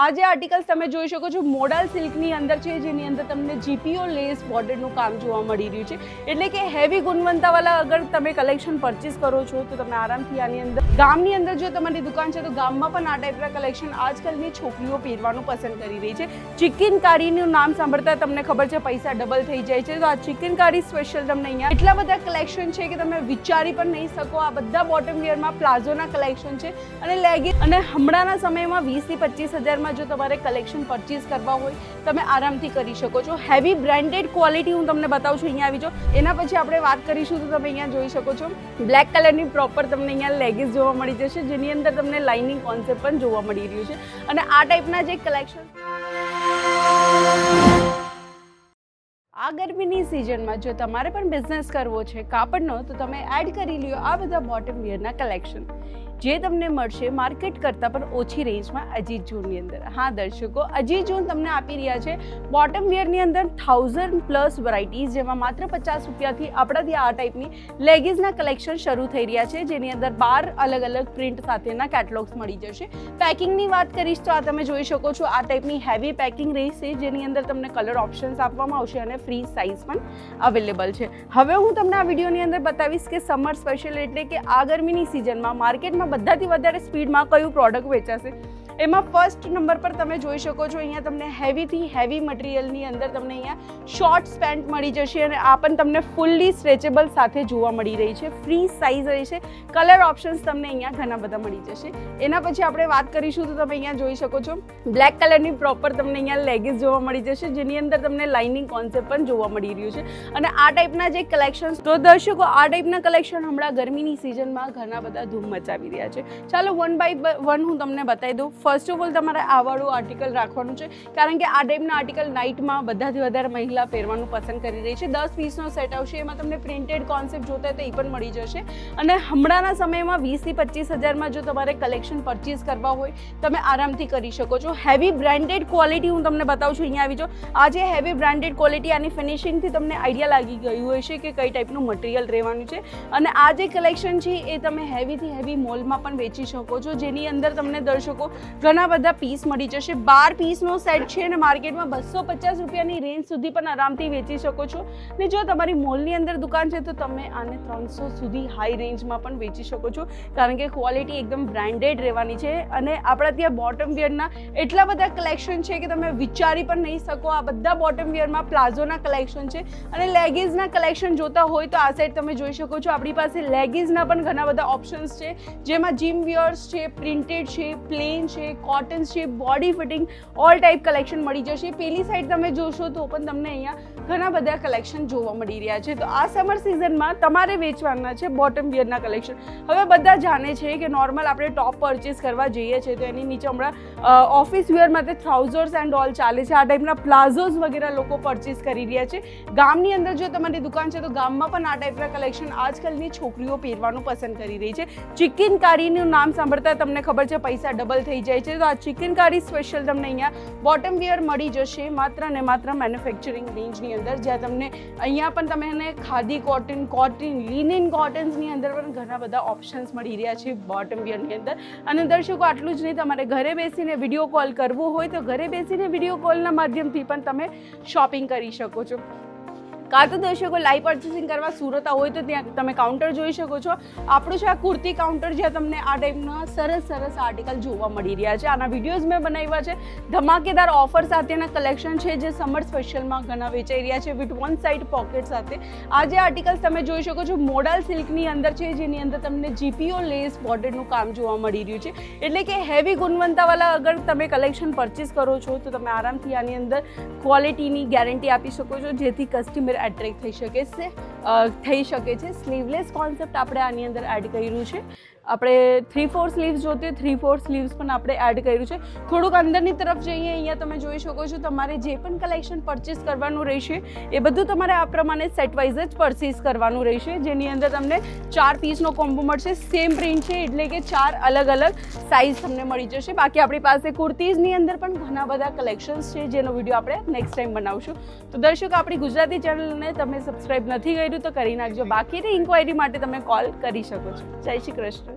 आज आर्टिकल्स તમે જોઈ શકો છો મોડલ સિલ્કની અંદર છે, જેની અંદર તમને જીપીઓ લેસ બોર્ડરનું કામ જોવા મળી રહ્યું છે. એટલે કે હેવી ગુણવત્તાવાળા અગર તમે કલેક્શન પરચેસ કરો છો તો તમે આરામથી આની અંદર ગામની અંદર જો તમારી દુકાન છે તો ગામમાં પણ આ ટાઈપના કલેક્શન આજકાલની છોકરીઓ પહેરવાનું પસંદ કરી રહી છે. ચિકનકારીનું નામ સાંભળતા તમને ખબર છે પૈસા ડબલ થઈ જાય છે. તો આ ચિકનકારી સ્પેશિયલ તમને અહીંયા એટલા બધા કલેક્શન છે કે તમે વિચારી પણ નહીં શકો. આ બધા બોટમ વિયરમાં પ્લાઝોના કલેક્શન છે અને લેગિંગ, અને હમણાંના સમયમાં 20 થી 25 હજારમાં જો તમારે કલેક્શન પરચેસ કરવા હોય તમે આરામથી કરી શકો છો. હેવી બ્રાન્ડેડ ક્વોલિટી હું તમને બતાવું છું. અહીંયા આવી જાઓ. એના પછી આપણે વાત કરીશું તો તમે અહીંયા જોઈ શકો છો બ્લેક કલરની પ્રોપર તમને અહીંયા લેગિંગ્સ જોવા મળી જશે, જેની અંદર તમને લાઇનિંગ કોન્સેપ્ટ પણ જોવા મળી રહ્યું છે. અને આ ટાઈપના જે કલેક્શન આ ગરમીની સિઝનમાં જો તમારે પણ બિઝનેસ કરવો છે કાપડનો તો તમે એડ કરી લ્યો આ બધા બોટમ વિયરના કલેક્શન, જે તમને મળશે માર્કેટ કરતાં પણ ઓછી રેન્જમાં અજીત જૂનની અંદર. હા દર્શકો, અજીત જૂન તમને આપી રહ્યા છે બોટમ વિયરની અંદર 1000+ વેરાયટીઝ, જેમાં માત્ર 50 રૂપિયાથી આપણાથી આ ટાઈપની લેગિંગ્સના કલેક્શન શરૂ થઈ રહ્યા છે, જેની અંદર 12 અલગ અલગ પ્રિન્ટ સાથેના કેટલોગ્સ મળી જશે. પેકિંગની વાત કરીશ તો આ તમે જોઈ શકો છો આ ટાઈપની હેવી પેકિંગ રહેશે, જેની અંદર તમને કલર ઓપ્શન્સ આપવામાં આવશે અને ફ્રી સાઇઝ પણ અવેલેબલ છે. હવે હું તમને આ વિડીયોની અંદર બતાવીશ કે સમર સ્પેશિયલ એટલે કે આ ગરમીની સિઝનમાં માર્કેટમાં બધાથી વધારે સ્પીડમાં કયું પ્રોડક્ટ વેચાશે. એમાં ફર્સ્ટ નંબર પર તમે જોઈ શકો છો અહીંયા તમને હેવીથી હેવી મટીરિયલની અંદર તમને અહીંયા શોર્ટ્સ પેન્ટ મળી જશે અને આ પણ તમને ફૂલ્લી સ્ટ્રેચેબલ સાથે જોવા મળી રહી છે. ફ્રી સાઇઝ રહેશે. કલર ઓપ્શન્સ તમને અહીંયા ઘણા બધા મળી જશે. એના પછી આપણે વાત કરીશું તો તમે અહીંયા જોઈ શકો છો બ્લેક કલરની પ્રોપર તમને અહીંયા લેગિંગ્સ જોવા મળી જશે, જેની અંદર તમને લાઇનિંગ કોન્સેપ્ટ પણ જોવા મળી રહ્યું છે. અને આ ટાઈપના જે કલેક્શન, તો દર્શકો આ ટાઈપના કલેક્શન હમણાં ગરમીની સિઝનમાં ઘણા બધા ધૂમ મચાવી રહ્યા છે. ચાલો વન બાય વન હું તમને બતાવી દઉં. ફર્સ્ટ ઓફ ઓલ તમારે આ વાળું આર્ટિકલ રાખવાનું છે, કારણ કે આ ટાઈપના આર્ટિકલ નાઇટમાં બધાથી વધારે મહિલા પહેરવાનું પસંદ કરી રહી છે. 10 પીસનો સેટ આવશે, એમાં તમને પ્રિન્ટેડ કોન્સેપ્ટ જોતા હોય તો એ પણ મળી જશે. અને હમણાંના સમયમાં 20 થી 25 હજારમાં જો તમારે કલેક્શન પરચેસ કરવા હોય તમે આરામથી કરી શકો છો. હેવી બ્રાન્ડેડ ક્વોલિટી હું તમને બતાવું છું. અહીંયા આવી જાઓ. આ જે હેવી બ્રાન્ડેડ ક્વોલિટી, આની ફિનિશિંગથી તમને આઈડિયા લાગી ગયું હશે કે કઈ ટાઈપનું મટીરિયલ રહેવાનું છે. અને આ જે કલેક્શન છે એ તમે હેવીથી હેવી મોલમાં પણ વેચી શકો છો, જેની અંદર તમને દર્શકો ઘણા બધા પીસ મળી જશે. 12 પીસનો સેટ છે અને માર્કેટમાં 250 રૂપિયાની રેન્જ સુધી પણ આરામથી વેચી શકો છો. ને જો તમારી મોલની અંદર દુકાન છે તો તમે આને 300 સુધી હાઈ રેન્જમાં પણ વેચી શકો છો, કારણ કે ક્વોલિટી એકદમ બ્રાન્ડેડ રહેવાની છે. અને આપણા ત્યાં બોટમ વિયરના એટલા બધા કલેક્શન છે કે તમે વિચારી પણ નહીં શકો. આ બધા બોટમ વિયરમાં પ્લાઝોના કલેક્શન છે અને લેગિંગ્સના કલેક્શન જોતા હોય તો આ સાઈડ તમે જોઈ શકો છો આપણી પાસે લેગિંગ્સના પણ ઘણા બધા ઓપ્શન્સ છે, જેમાં જીમ વિયર્સ છે, પ્રિન્ટેડ છે, પ્લેન છે, કોટન્સ છે, body fitting all type collection મળી જશે. પેલી સાઈડ તમે જોશો તો પણ તમને અહીંયા ઘણા બધા કલેક્શન જોવા મળી રહ્યા છે. તો આ સમર સિઝનમાં તમારે વેચવાના છે બોટમ વિયરના કલેક્શન. હવે બધા જાણે છે કે નોર્મલ આપણે ટોપ પરચેસ કરવા જઈએ છીએ તો એની નીચે હમણાં ઓફિસ વિયર માટે ટ્રાઉઝર્સ એન્ડ ઓલ ચાલે છે. આ ટાઈપના પ્લાઝોઝ વગેરે લોકો પરચેસ કરી રહ્યા છે. ગામની અંદર જો તમારી દુકાન છે તો ગામમાં પણ આ ટાઈપના કલેક્શન આજકાલની છોકરીઓ પહેરવાનું પસંદ કરી રહી છે. ચિકનકારીનું નામ સાંભળતા તમને ખબર છે પૈસા ડબલ થઈ જાય છે. તો આ ચિકનકારી સ્પેશિયલ તમને અહીંયા બોટમ વિયર મળી જશે માત્ર ને માત્ર મેન્યુફેક્ચરિંગ રેન્જની અંદર, જ્યાં તમને અહીંયા પણ તમને ખાદી કોટન, લિનન કોટન્સની અંદર પણ ઘણા બધા ઓપ્શન્સ મળી રહ્યા છે બોટમ વિયરની અંદર. અને દર્શકો આટલું જ નહીં, તમારે ઘરે બેસીને વિડીયો કોલ કરવો હોય તો ઘરે બેસીને વિડીયો કોલના માધ્યમથી પણ તમે શોપિંગ કરી શકો છો. કાં તો દર્શકો લાઈવ પરચેસિંગ કરવા સુરત હોય તો ત્યાં તમે કાઉન્ટર જોઈ શકો છો. આપણું છે આ કુર્તી કાઉન્ટર, જ્યાં તમને આ ટાઈપના સરસ આર્ટિકલ જોવા મળી રહ્યા છે. આના વિડીયોઝ મેં બનાવ્યા છે. ધમાકેદાર ઓફર સાથેના કલેક્શન છે જે સમર સ્પેશિયલમાં ઘણા વેચાઈ રહ્યા છે વિથ વન સાઇડ પોકેટ સાથે. આ જે આર્ટિકલ્સ તમે જોઈ શકો છો મોડલ સિલ્કની અંદર છે, જેની અંદર તમને જીપીઓ લેસ બોર્ડરનું કામ જોવા મળી રહ્યું છે. એટલે કે હેવી ગુણવત્તાવાળા અગર તમે કલેક્શન પરચેસ કરો છો તો તમે આરામથી આની અંદર ક્વોલિટીની ગેરંટી આપી શકો છો, જેથી કસ્ટમર એટ્રેક્ટ થઈ શકે છે. સ્લીવલેસ કોન્સેપ્ટ આપણે આની અંદર એડ કર્યું છે. આપણે 3/4 સ્લીવ્સ જોતી 3/4 સ્લીવ્સ પણ આપણે એડ કર્યું છે. થોડુંક અંદરની તરફ જઈએ, અહીંયા તમે જોઈ શકો છો તમારે જે પણ કલેક્શન પરચેસ કરવાનું રહેશે એ બધું તમારે આ પ્રમાણે સેટ વાઇઝ જ પરચેસ કરવાનું રહેશે, જેની અંદર તમને 4 પીસનો કોમ્બો મળશે. સેમ પ્રિન્ટ છે એટલે કે 4 અલગ સાઇઝ તમને મળી જશે. બાકી આપણી પાસે કુર્તીઝની અંદર પણ ઘણા બધા કલેક્શન્સ છે, જેનો વિડીયો આપણે નેક્સ્ટ ટાઈમ બનાવશું. તો દર્શકો આપણી ગુજરાતી ચેનલને તમે સબસ્ક્રાઈબ નથી કર્યું તો કરી નાખજો. બાકીની ઇન્ક્વાયરી માટે તમે કોલ કરી શકો છો. જય શ્રી કૃષ્ણ.